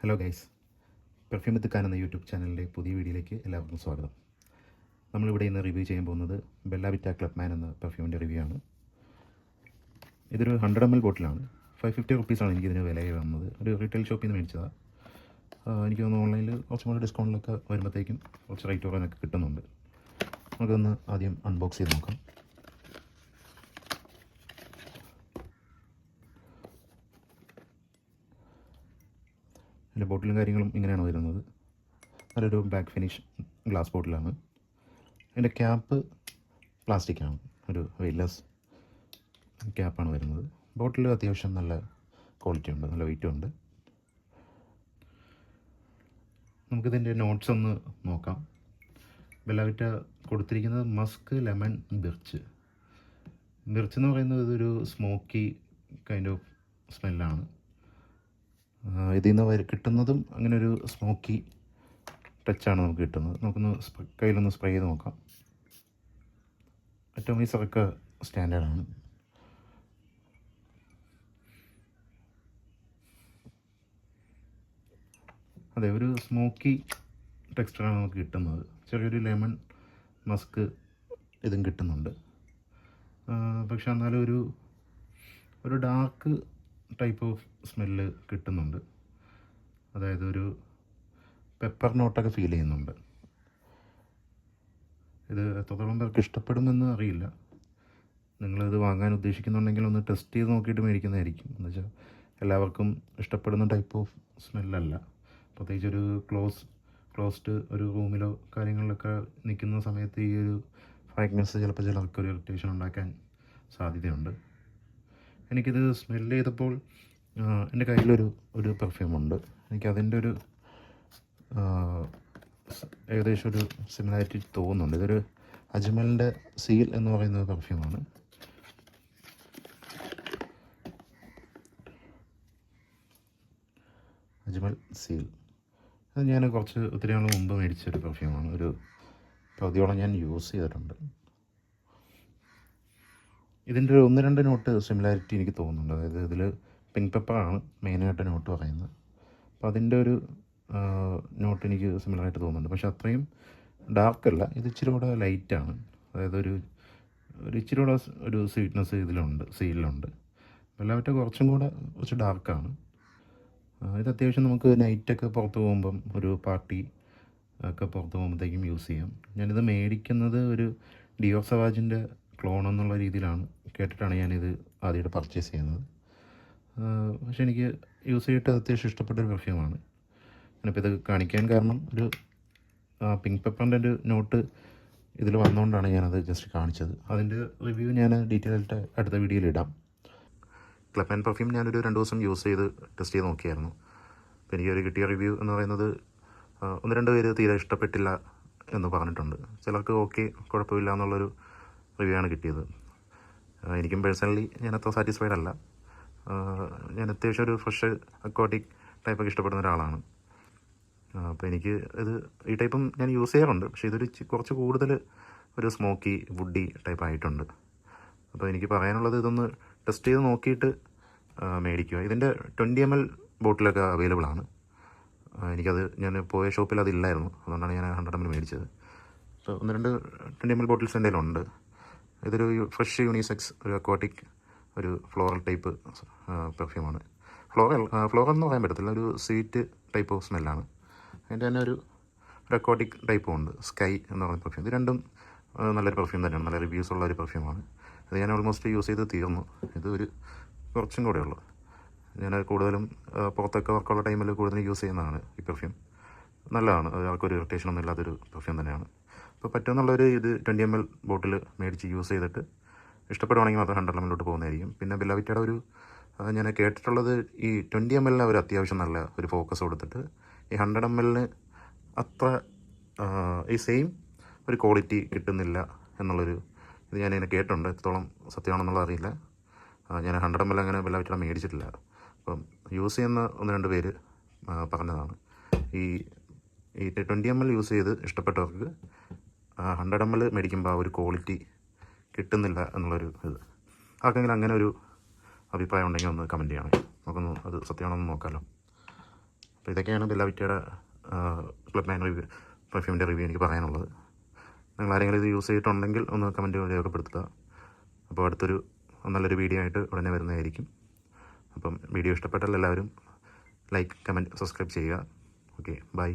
Hello guys, perfume വിത്ത് ഖാൻ എന്ന YouTube ചാനലിൻ്റെ പുതിയ വീഡിയോയിലേക്ക് എല്ലാവർക്കും സ്വാഗതം. നമ്മളിവിടെ ഇന്ന് റിവ്യൂ ചെയ്യാൻ പോകുന്നത് ബെല്ല വിറ്റ ക്ലബ്മാൻ എന്ന പെർഫ്യൂമിൻ്റെ റിവ്യൂ ആണ്. ഇതൊരു 100 ml ബോട്ടിലാണ്. 550 റുപ്പീസാണ് എനിക്കിതിന് വില വന്നത്. ഒരു റീറ്റെയിൽ ഷോപ്പിൽ നിന്ന് മേടിച്ചതാണ്. എനിക്ക് തോന്നുന്നു ഓൺലൈനിൽ കുറച്ചും കൂടി ഡിസ്കൗണ്ടിലൊക്കെ വരുമ്പോഴത്തേക്കും കുറച്ച് റേറ്റ് കുറവൊക്കെ കിട്ടുന്നുണ്ട്. നമുക്കൊന്ന് ആദ്യം അൺബോക്സ് ചെയ്ത് നോക്കാം. അതിൻ്റെ ബോട്ടിലും കാര്യങ്ങളും ഇങ്ങനെയാണ് വരുന്നത്. നല്ലൊരു ബ്ലാക്ക് ഫിനിഷ് ഗ്ലാസ് ബോട്ടിലാണ്. അതിൻ്റെ ക്യാപ്പ് പ്ലാസ്റ്റിക്കാണ്, ഒരു വെയിറ്റ്ലെസ് ക്യാപ്പാണ് വരുന്നത്. ബോട്ടിൽ അത്യാവശ്യം നല്ല ക്വാളിറ്റി ഉണ്ട്, നല്ല വെയിറ്റും ഉണ്ട്. നമുക്കിതിൻ്റെ നോട്ട്സ് ഒന്ന് നോക്കാം. ബെല്ല വിറ്റ കൊടുത്തിരിക്കുന്നത് മസ്ക്, ലെമൺ, ബിർച്ച്. ബിർച്ച് എന്ന് പറയുന്നത് ഇതൊരു സ്മോക്കി കൈൻഡ് ഓഫ് സ്മെല്ലാണ്. ഇതിൽ നിന്ന് കിട്ടുന്നതും അങ്ങനെ ഒരു സ്മോക്കി ടച്ചാണ് നമുക്ക് കിട്ടുന്നത്. നമുക്കൊന്ന് കയ്യിലൊന്ന് സ്പ്രേ ചെയ്ത് നോക്കാം. അറ്റോമൈസറൊക്കെ സ്റ്റാൻഡേർഡാണ്. അതെ, ഒരു സ്മോക്കി ടെക്സ്ചറാണ് നമുക്ക് കിട്ടുന്നത്. ചെറിയൊരു ലെമൺ മസ്ക് ഇതും കിട്ടുന്നുണ്ട്. പക്ഷെ എന്നാലും ഒരു ഡാർക്ക് ടൈപ്പ് ഓഫ് സ്മെല്ല് കിട്ടുന്നുണ്ട്. അതായത് ഒരു പെപ്പർ നോട്ടൊക്കെ ഫീൽ ചെയ്യുന്നുണ്ട്. ഇത് എത്രത്തോളം പേർക്ക് ഇഷ്ടപ്പെടുമെന്ന് അറിയില്ല. നിങ്ങളിത് വാങ്ങാൻ ഉദ്ദേശിക്കുന്നുണ്ടെങ്കിൽ ഒന്ന് ടെസ്റ്റ് ചെയ്ത് നോക്കിയിട്ട് മേടിക്കുന്നതായിരിക്കും. എന്ന് വെച്ചാൽ എല്ലാവർക്കും ഇഷ്ടപ്പെടുന്ന ടൈപ്പ് ഓഫ് സ്മെല്ലല്ല. പ്രത്യേകിച്ച് ഒരു ക്ലോസ്ഡ് ഒരു റൂമിലോ കാര്യങ്ങളിലൊക്കെ നിൽക്കുന്ന സമയത്ത് ഈ ഒരു ഫ്രാഗ്രൻസ് ചിലപ്പോൾ ചിലർക്ക് ഒരു ഇറിറ്റേഷൻ ഉണ്ടാക്കാൻ സാധ്യതയുണ്ട്. എനിക്കിത് സ്മെല്ല് ചെയ്തപ്പോൾ എൻ്റെ കയ്യിലൊരു പെർഫ്യൂമുണ്ട്. എനിക്കതിൻ്റെ ഒരു ഏകദേശം ഒരു സിമിലാരിറ്റി തോന്നുന്നുണ്ട്. ഇതൊരു അജ്മലിൻ്റെ സീൽ എന്ന് പറയുന്ന പെർഫ്യൂമാണ്. അജ്മൽ സീൽ അത് ഞാൻ ഒത്തിരി നാൾ മുമ്പ് മേടിച്ചൊരു പെർഫ്യൂമാണ്. ഒരു പകുതിയോളം ഞാൻ യൂസ് ചെയ്തിട്ടുണ്ട്. ഇതിൻ്റെ ഒരു 1-2 നോട്ട് സിമിലാരിറ്റി എനിക്ക് തോന്നുന്നുണ്ട്. അതായത് ഇതിൽ പിങ്ക് പെപ്പറാണ് മെയിനായിട്ട് നോട്ട് പറയുന്നത്. അപ്പോൾ അതിൻ്റെ ഒരു നോട്ട് എനിക്ക് സിമിലറായിട്ട് തോന്നുന്നുണ്ട്. പക്ഷേ അത്രയും ഡാർക്കല്ല, ഇത് ഇച്ചിരി കൂടെ ലൈറ്റാണ്. അതായത് ഒരു ഇച്ചിരി കൂടെ ഒരു സ്വീറ്റ്നെസ് സീലിലുണ്ട്. വെല്ലാവറ്റ കുറച്ച് ഡാർക്കാണ്. ഇത് അത്യാവശ്യം നമുക്ക് നൈറ്റൊക്കെ പുറത്ത് പോകുമ്പം ഒരു പാർട്ടി ഒക്കെ പുറത്ത് പോകുമ്പോഴത്തേക്കും യൂസ് ചെയ്യാം. ഞാനിത് മേടിക്കുന്നത് ഒരു ഡിയോർ സവാജിൻ്റെ ക്ലോൺ എന്നുള്ള രീതിയിലാണ് കേട്ടിട്ടാണ് ഞാനിത് ആദ്യമായിട്ട് പർച്ചേസ് ചെയ്യുന്നത്. പക്ഷേ എനിക്ക് യൂസ് ചെയ്തിട്ട് അത്യാവശ്യം ഇഷ്ടപ്പെട്ടൊരു പെർഫ്യൂമാണ്. ഞാനിപ്പോൾ ഇത് കാണിക്കാൻ കാരണം ഒരു പിങ്ക് പെപ്പറിൻ്റെ ഒരു നോട്ട് ഇതിൽ വന്നുകൊണ്ടാണ് ഞാനത് ജസ്റ്റ് കാണിച്ചത്. അതിൻ്റെ റിവ്യൂ ഞാൻ ഡീറ്റെയിൽ ആയിട്ട് അടുത്ത വീഡിയോയിൽ ഇടാം. ക്ലബ്മാൻ പെർഫ്യൂം ഞാനൊരു 2 ദിവസം യൂസ് ചെയ്ത് ടെസ്റ്റ് ചെയ്ത് നോക്കിയായിരുന്നു. അപ്പോൾ എനിക്കൊരു കിട്ടിയ റിവ്യൂ എന്ന് പറയുന്നത് 1-2 പേര് തീരെ ഇഷ്ടപ്പെട്ടില്ല എന്ന് പറഞ്ഞിട്ടുണ്ട്. ചിലർക്ക് ഓക്കെ, കുഴപ്പമില്ല എന്നുള്ളൊരു റിവ്യൂ ആണ് കിട്ടിയത്. എനിക്കും പേഴ്സണലി ഞാൻ അത്ര സാറ്റിസ്ഫൈഡ് അല്ല. ഞാൻ അത്യാവശ്യം ഒരു ഫ്രഷ് അക്വാട്ടിക് ടൈപ്പൊക്കെ ഇഷ്ടപ്പെടുന്ന ഒരാളാണ്. അപ്പോൾ എനിക്ക് ഈ ടൈപ്പും ഞാൻ യൂസ് ചെയ്യാറുണ്ട്. പക്ഷേ ഇതൊരു കുറച്ച് കൂടുതൽ ഒരു സ്മോക്കി വുഡി ടൈപ്പ് ആയിട്ടുണ്ട്. അപ്പോൾ എനിക്ക് പറയാനുള്ളത് ഇതൊന്ന് ടെസ്റ്റ് ചെയ്ത് നോക്കിയിട്ട് മേടിക്കുക. ഇതിൻ്റെ 20 ml ബോട്ടിലൊക്കെ അവൈലബിൾ ആണ്. ഞാൻ പോയ ഷോപ്പിൽ അതില്ലായിരുന്നു, അതുകൊണ്ടാണ് ഞാൻ 100 ml മേടിച്ചത്. അപ്പോൾ 1-2 20 ml ബോട്ടിൽസ് എൻ്റെ കയ്യിലുണ്ട്. ഇതൊരു ഫ്രഷ് യൂണിസെക്സ് ഒരു അക്വാട്ടിക് ഒരു ഫ്ലോറൽ ടൈപ്പ് പെർഫ്യൂമാണ്. ഫ്ലോറൽ എന്ന് പറയാൻ പറ്റത്തില്ല, ഒരു സ്വീറ്റ് ടൈപ്പ് ഓഫ് സ്മെല്ലാണ്. അതിൻ്റെ തന്നെ ഒരു അക്വാട്ടിക് ടൈപ്പും ഉണ്ട്, സ്കൈ എന്ന് പറയുന്ന പെർഫ്യൂം. ഇത് രണ്ടും നല്ലൊരു പെർഫ്യൂം തന്നെയാണ്, നല്ല റിവ്യൂസ് ഉള്ള ഒരു പെർഫ്യൂമാണ്. ഇത് ഞാൻ ഓൾമോസ്റ്റ് യൂസ് ചെയ്ത് തീർന്നു. ഇത് കുറച്ചും കൂടെ ഉള്ളു. ഞാൻ കൂടുതലും പുറത്തൊക്കെ വർക്കുള്ള ടൈമിൽ കൂടുതലും യൂസ് ചെയ്യുന്നതാണ് ഈ പെർഫ്യൂം. നല്ലതാണ്, ആൾക്കൊരു ഇറിറ്റേഷനൊന്നും ഇല്ലാത്തൊരു പെർഫ്യൂം തന്നെയാണ്. അപ്പോൾ പറ്റുമെന്നുള്ളൊരു 20 ml ബോട്ടിൽ മേടിച്ച് യൂസ് ചെയ്തിട്ട് ഇഷ്ടപ്പെടുവാണെങ്കിൽ മാത്രം 100 ml പോകുന്നതായിരിക്കും. പിന്നെ ബെല്ല വിറ്റയുടെ ഞാൻ കേട്ടിട്ടുള്ളത് ഈ 20 ml അവർ അത്യാവശ്യം നല്ല ഒരു ഫോക്കസ് കൊടുത്തിട്ട് ഈ 100 ml അത്ര ഈ സെയിം ഒരു ക്വാളിറ്റി കിട്ടുന്നില്ല എന്നുള്ളൊരു ഇത് ഞാനിങ്ങനെ കേട്ടിട്ടുണ്ട്. എത്രത്തോളം സത്യമാണെന്നുള്ളത് അറിയില്ല. ഞാൻ 100 ml അങ്ങനെ ബെല്ല വിറ്റയുടെ മേടിച്ചിട്ടില്ല. അപ്പം യൂസ് ചെയ്യുന്ന 1-2 പേര് പറഞ്ഞതാണ് ഈ 20 ml യൂസ് ചെയ്ത് ഇഷ്ടപ്പെട്ടവർക്ക് 100 ml മേടിക്കുമ്പോൾ ആ ഒരു ക്വാളിറ്റി കിട്ടുന്നില്ല എന്നുള്ളൊരു ഇത്. ആർക്കെങ്കിലും അങ്ങനെ ഒരു അഭിപ്രായം ഉണ്ടെങ്കിൽ ഒന്ന് കമൻറ്റ് ചെയ്യണം. നമുക്കൊന്ന് അത് സത്യമാണെന്ന് നോക്കാമല്ലോ. അപ്പോൾ ഇതൊക്കെയാണ് ബെല്ല വിറ്റയുടെ ക്ലബ് മാൻ പെർഫ്യൂമിൻ്റെ റിവ്യൂ എനിക്ക് പറയാനുള്ളത്. നിങ്ങൾ ആരെങ്കിലും ഇത് യൂസ് ചെയ്തിട്ടുണ്ടെങ്കിൽ ഒന്ന് കമൻറ്റ് രേഖപ്പെടുത്തുക. അപ്പോൾ അടുത്തൊരു നല്ലൊരു വീഡിയോ ആയിട്ട് ഉടനെ വരുന്നതായിരിക്കും. അപ്പം വീഡിയോ ഇഷ്ടപ്പെട്ടാൽ എല്ലാവരും ലൈക്ക്, കമൻറ്റ്, സബ്സ്ക്രൈബ് ചെയ്യുക. Okay, by.